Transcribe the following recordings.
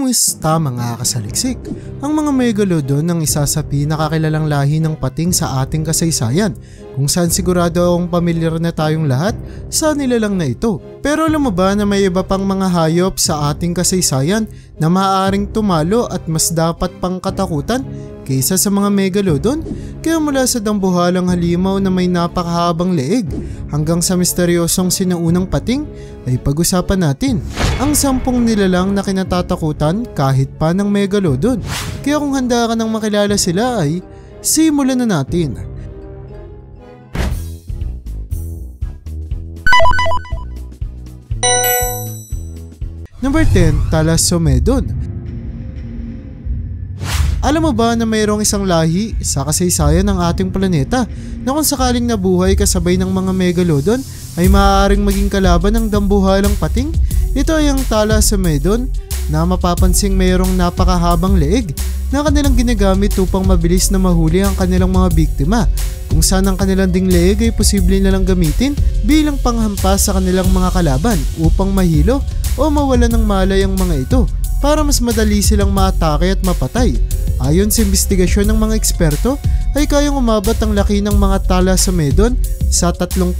Kumusta mga kasaliksik? Ang mga megalodon ang isa sa pinakakilalang lahi ng pating sa ating kasaysayan, kung saan sigurado akong pamilyar na tayong lahat sa nilalang na ito. Pero alam mo ba na may iba pang mga hayop sa ating kasaysayan na maaaring tumalo at mas dapat pang katakutan kaysa sa mga megalodon? Kaya mula sa dambuhalang halimaw na may napakahabang leeg hanggang sa misteryosong sinaunang pating ay pag-usapan natin ang 10 nilalang na kinatatakutan kahit pa ng megalodon. Kaya kung handa ka nang makilala sila ay simulan na natin. Number 10, Thalassomedon. Alam mo ba na mayroong isang lahi sa kasaysayan ng ating planeta na kung sakaling nabuhay kasabay ng mga megalodon ay maaaring maging kalaban ng dambuhalang pating? Ito ay ang Thalassomedon na mapapansing mayroong napakahabang leeg na kanilang ginagamit upang mabilis na mahuli ang kanilang mga biktima, kung saan ang kanilang ding leeg ay posible nilang gamitin bilang panghampas sa kanilang mga kalaban upang mahilo o mawala ng malay ang mga ito para mas madali silang maatake at mapatay. Ayon sa investigasyon ng mga eksperto ay kayang umabot ang laki ng mga Thalassomedon sa 38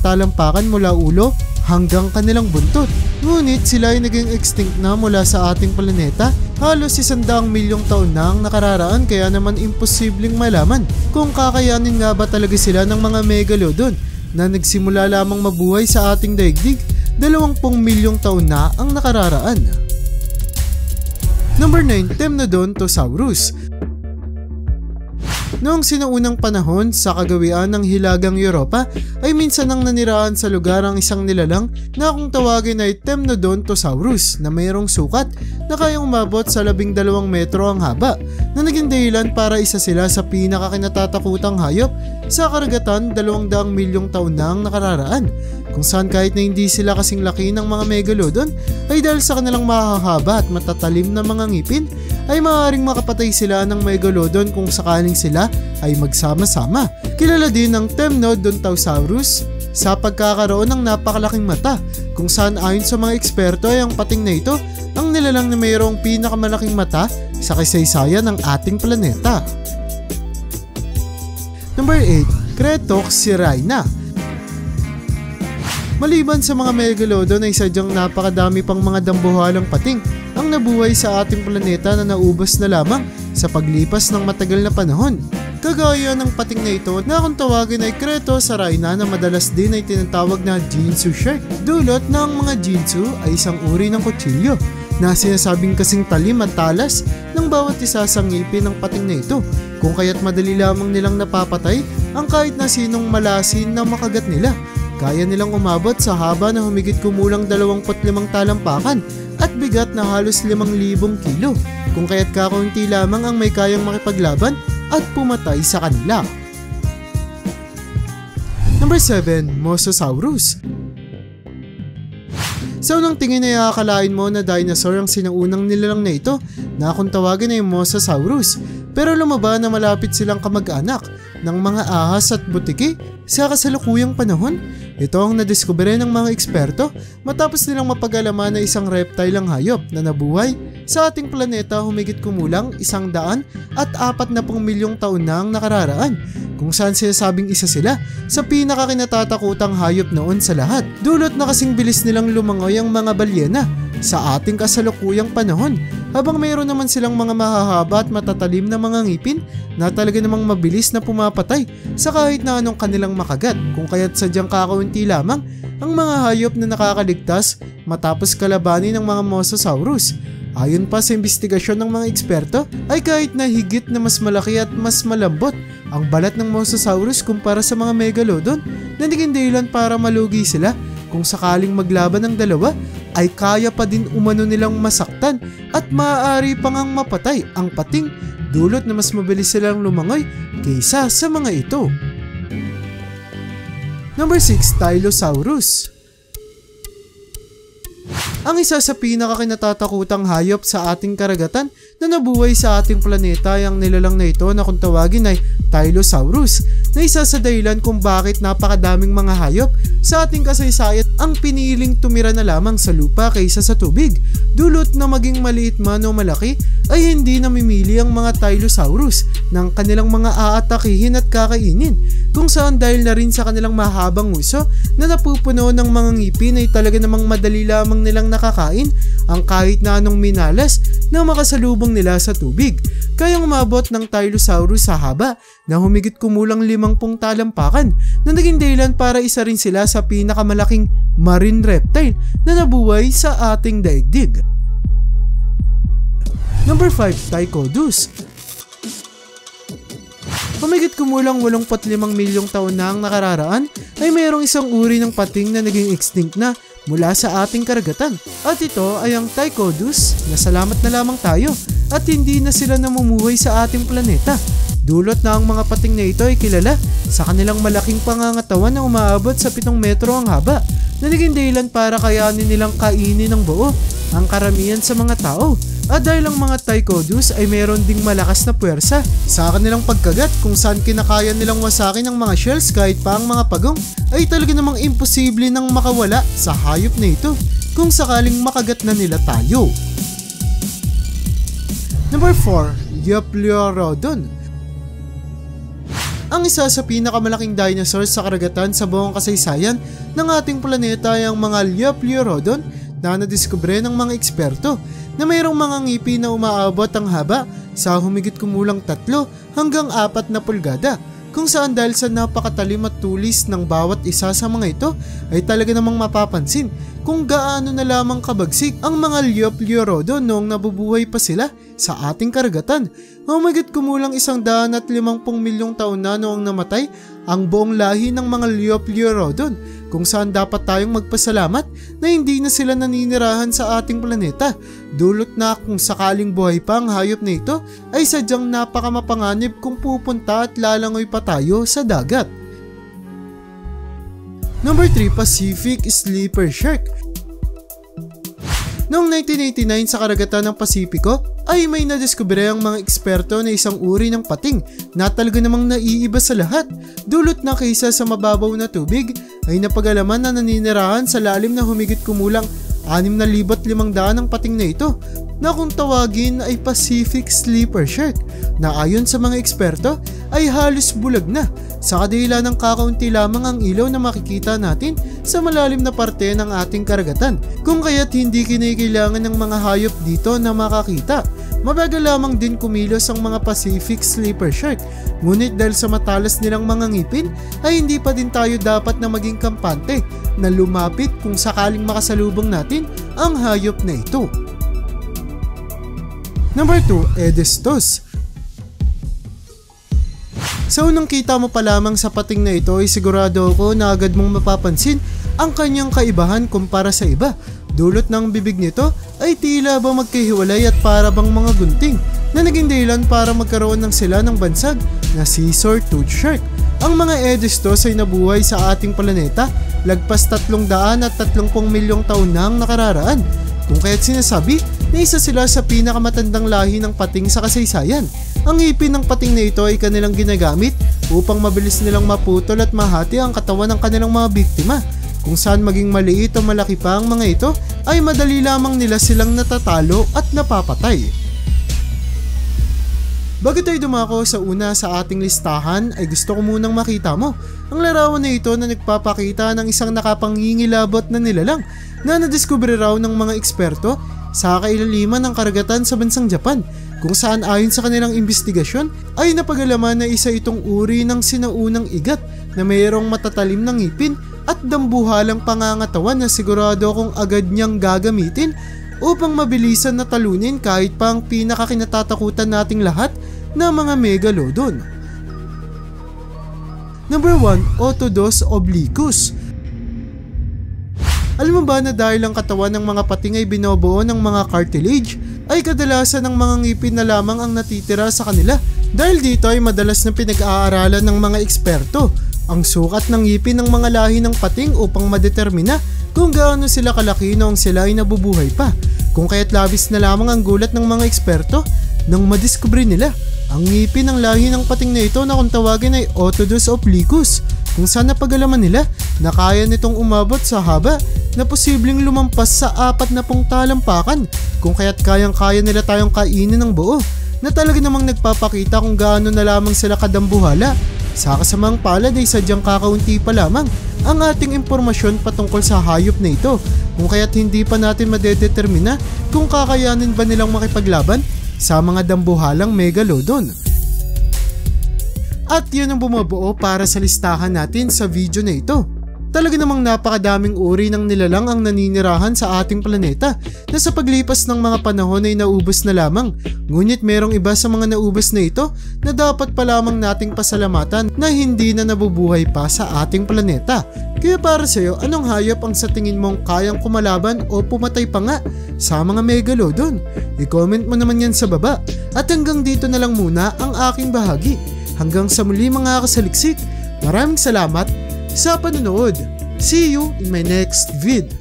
talampakan mula ulo hanggang kanilang buntot. Ngunit sila ay naging extinct na mula sa ating planeta halos 100 milyong taon na ang nakararaan, kaya naman imposibleng malaman kung kakayanin nga ba talaga sila ng mga megalodon na nagsimula lamang mabuhay sa ating daigdig 20 milyong taon na ang nakararaan. Number 9, Temnodontosaurus. Noong sinaunang panahon sa kagawian ng Hilagang Europa ay minsan nang nanirahan sa lugar ang isang nilalang na kung tawagin ay Temnodontosaurus na mayroong sukat na kayang umabot sa 12 metro ang haba, na naging dahilan para isa sila sa pinakakinatatakutang hayop sa karagatan 200 milyong taon na ang nakararaan, kung saan kahit na hindi sila kasing laki ng mga megalodon ay dahil sa kanilang mahahaba at matatalim na mga ngipin ay maaaring makapatay sila ng megalodon kung sakaling sila ay magsama-sama. Kilala din ng Temnodontosaurus sa pagkakaroon ng napakalaking mata, kung saan ayon sa mga eksperto ay ang pating na ito ang nilalang na mayroong pinakamalaking mata sa kasaysayan ng ating planeta. Number 8, Cretoxyrhina. Maliban sa mga megalodon ay sadyang napakadami pang mga dambuhalang pating ang nabuhay sa ating planeta na naubos na lamang sa paglipas ng matagal na panahon. Kagaya ng pating na ito na kung tawagin ay Cretoxyrhina na madalas din ay tinatawag na Jinsu shark. Dulot na ang mga Jinsu ay isang uri ng kutsilyo na sinasabing kasing talim at talas ng bawat isa sa ngipin ng pating na ito, kung kaya't madali lamang nilang napapatay ang kahit na sinong malasin na makagat nila. Kaya nilang umabot sa haba na humigit kumulang 25 talampakan at bigat na halos 5,000 kilo, kung kaya't kakaunti lamang ang may kayang makipaglaban at pumatay sa kanila. Number 7, Mosasaurus. Sa unang tingin ay akalain mo na dinosaur ang sinaunang nilalang na ito na kung tawagin ay Mosasaurus, pero lumaba na malapit silang kamag-anak ng mga ahas at butiki sa kasalukuyang panahon. Ito ang nadiskubre ng mga eksperto matapos nilang mapag-alaman na isang reptile ang hayop na nabuhay sa ating planeta humigit kumulang 140 milyong taon na ang nakararaan, kung saan sinasabing isa sila sa pinakakinatatakutang hayop noon sa lahat. Dulot na kasing bilis nilang lumangoy ang mga balyena sa ating kasalukuyang panahon, habang mayroon naman silang mga mahahaba at matatalim na mga ngipin na talaga namang mabilis na pumapatay sa kahit na anong kanilang makagat, kung kaya't sadyang kakaunti lamang ang mga hayop na nakakaligtas matapos kalabanin ng mga Mosasaurus. Ayon pa sa investigasyon ng mga eksperto ay kahit na higit na mas malaki at mas malambot ang balat ng Mosasaurus kumpara sa mga megalodon na naging dahilan para malugi sila, kung sakaling maglaban ng dalawa ay kaya pa din umano nilang masaktan at maaari pang ang mapatay ang pating, dulot na mas mabilis silang lumangoy kaysa sa mga ito. Number 6, Tylosaurus. Ang isa sa pinakakinatatakutang hayop sa ating karagatan na nabuhay sa ating planeta ay ang nilalang na ito na kung tawagin ay Tylosaurus, na isa sa dahilan kung bakit napakadaming mga hayop sa ating kasaysayan ang piniling tumira na lamang sa lupa kaysa sa tubig. Dulot na maging maliit man o malaki ay hindi namimili ang mga Tylosaurus ng kanilang mga aatakihin at kakainin, kung saan dahil na rin sa kanilang mahabang uso na napupuno ng mga ngipin ay talaga namang madali lamang nilang nakakain ang kahit na anong minalas na makasalubong nila sa tubig. Kayang umabot ng Tylosaurus sa haba na humigit kumulang 50 talampakan na naging dahilan para isa rin sila sa pinakamalaking marine reptile na nabuhay sa ating daigdig. Number 5, Tychodus. Humigit kumulang 85 milyong taon na ang nakararaan ay mayroong isang uri ng pating na naging extinct na mula sa ating karagatan. At ito ay ang Tychodus, na salamat na lamang tayo at hindi na sila namumuhay sa ating planeta. Dulot na ang mga pating na ito ay kilala sa kanilang malaking pangangatawan na umaabot sa 7 metro ang haba, na naging dahilan para kayanin nilang kainin ng buo ang karamihan sa mga tao. At dahil ang mga Tychodus ay mayroon ding malakas na puwersa sa kanilang pagkagat, kung saan kinakaya nilang wasakin ang mga shells kahit pa ang mga pagong, ay talaga namang imposible nang makawala sa hayop na ito kung sakaling makagat na nila tayo. Number 4, Dipleurodon. Ang isa sa pinakamalaking dinosaurs sa karagatan sa buong kasaysayan ng ating planeta ay ang mga Dipleurodon na nadiskubre ng mga eksperto na mayroong mga ngipin na umaabot ang haba sa humigit kumulang 3 hanggang 4 na pulgada, kung saan dahil sa napakatalim at tulis ng bawat isa sa mga ito ay talaga namang mapapansin kung gaano na lamang kabagsik ang mga Dipleurodon noong nabubuhay pa sila sa ating karagatan. Humigit kumulang 150 milyong taon na noong namatay ang buong lahi ng mga Dipleurodon, kung saan dapat tayong magpasalamat na hindi na sila naninirahan sa ating planeta. Dulot na kung sakaling buhay pa ang hayop na ito ay sadyang napakamapanganib kung pupunta at lalangoy pa tayo sa dagat. Number 3, Pacific Sleeper Shark. Noong 1989 sa karagatan ng Pasipiko ay may nadiskubre ang mga eksperto na isang uri ng pating na talaga namang naiiba sa lahat. Dulot na kaysa sa mababaw na tubig ay napag-alaman na naninirahan sa lalim na humigit kumulang 6,500 ang pating na ito, na kung tawagin ay Pacific Sleeper Shark, na ayon sa mga eksperto ay halos bulag na sa kadila ng kakaunti lamang ang ilaw na makikita natin sa malalim na parte ng ating karagatan, kung kaya't hindi kinakailangan ng mga hayop dito na makakita. Mabagal lamang din kumilos ang mga Pacific Sleeper Shark, ngunit dahil sa matalas nilang mga ngipin ay hindi pa din tayo dapat na maging kampante na lumapit kung sakaling makasalubong natin ang hayop na ito. Number 2, Edestos. Sa unang kita mo pa lamang sa pating na ito ay sigurado ako na agad mong mapapansin ang kanyang kaibahan kumpara sa iba. Dulot ng bibig nito ay tila ba magkahiwalay at para bang mga gunting, na naging dahilan para magkaroon ng sila ng bansag na scissor-tooth shark. Ang mga Edestos ay nabuhay sa ating planeta lagpas 330 milyong taon na ang nakararaan, kung kaya't sinasabi na isa sila sa pinakamatandang lahi ng pating sa kasaysayan. Ang ngipin ng pating na ito ay kanilang ginagamit upang mabilis nilang maputol at mahati ang katawan ng kanilang mga biktima, kung saan maging maliit o malaki pa ang mga ito ay madali lamang nila silang natatalo at napapatay. Bago tayo dumako sa una sa ating listahan ay gusto ko munang makita mo ang larawan na ito na nagpapakita ng isang nakapangingilabot na nilalang na nadiskubre raw ng mga eksperto sa kailaliman ng karagatan sa bansang Japan, kung saan ayon sa kanilang investigasyon ay napag-alaman na isa itong uri ng sinaunang igat na mayroong matatalim na ngipin at dambuhalang pangangatawan na sigurado kung agad niyang gagamitin upang mabilisan na talunin kahit pa ang pinakakinatatakutan nating lahat na mga megalodon. Number 1, Otodus obliquus. Alam mo ba na dahil ang katawan ng mga pating ay binubuo ng mga cartilage, ay kadalasan ng mga ngipin na lamang ang natitira sa kanila. Dahil dito ay madalas na pinag-aaralan ng mga eksperto ang sukat ng ngipin ng mga lahi ng pating upang madetermina kung gaano sila kalaki noong sila ay nabubuhay pa. Kung kaya't labis na lamang ang gulat ng mga eksperto nang madiskubre nila ang ngipin ng lahi ng pating na ito na kung tawagin ay Otodus obliquus, kung saan napag-alaman nila na kaya nitong umabot sa haba na posibleng lumampas sa 40 talampakan, kung kaya't kayang-kaya nila tayong kainin ng buo, na talaga namang nagpapakita kung gaano na lamang sila kadambuhala. Sa kasamang palad ay sadyang kakaunti pa lamang ang ating impormasyon patungkol sa hayop na ito, kung kaya't hindi pa natin madedetermina kung kakayanin ba nilang makipaglaban sa mga dambuhalang megalodon. At yun ang bumubuo para sa listahan natin sa video na ito. Talaga namang napakadaming uri ng nilalang ang naninirahan sa ating planeta na sa paglipas ng mga panahon ay naubos na lamang. Ngunit merong iba sa mga naubos na ito na dapat pa lamang nating pasalamatan na hindi na nabubuhay pa sa ating planeta. Kaya para sa iyo, anong hayop ang sa tingin mong kayang kumalaban o pumatay pa nga sa mga megalodon? I-comment mo naman yan sa baba. At hanggang dito na lang muna ang aking bahagi. Hanggang sa muli mga kasaliksik, maraming salamat sa panonood. See you in my next vid.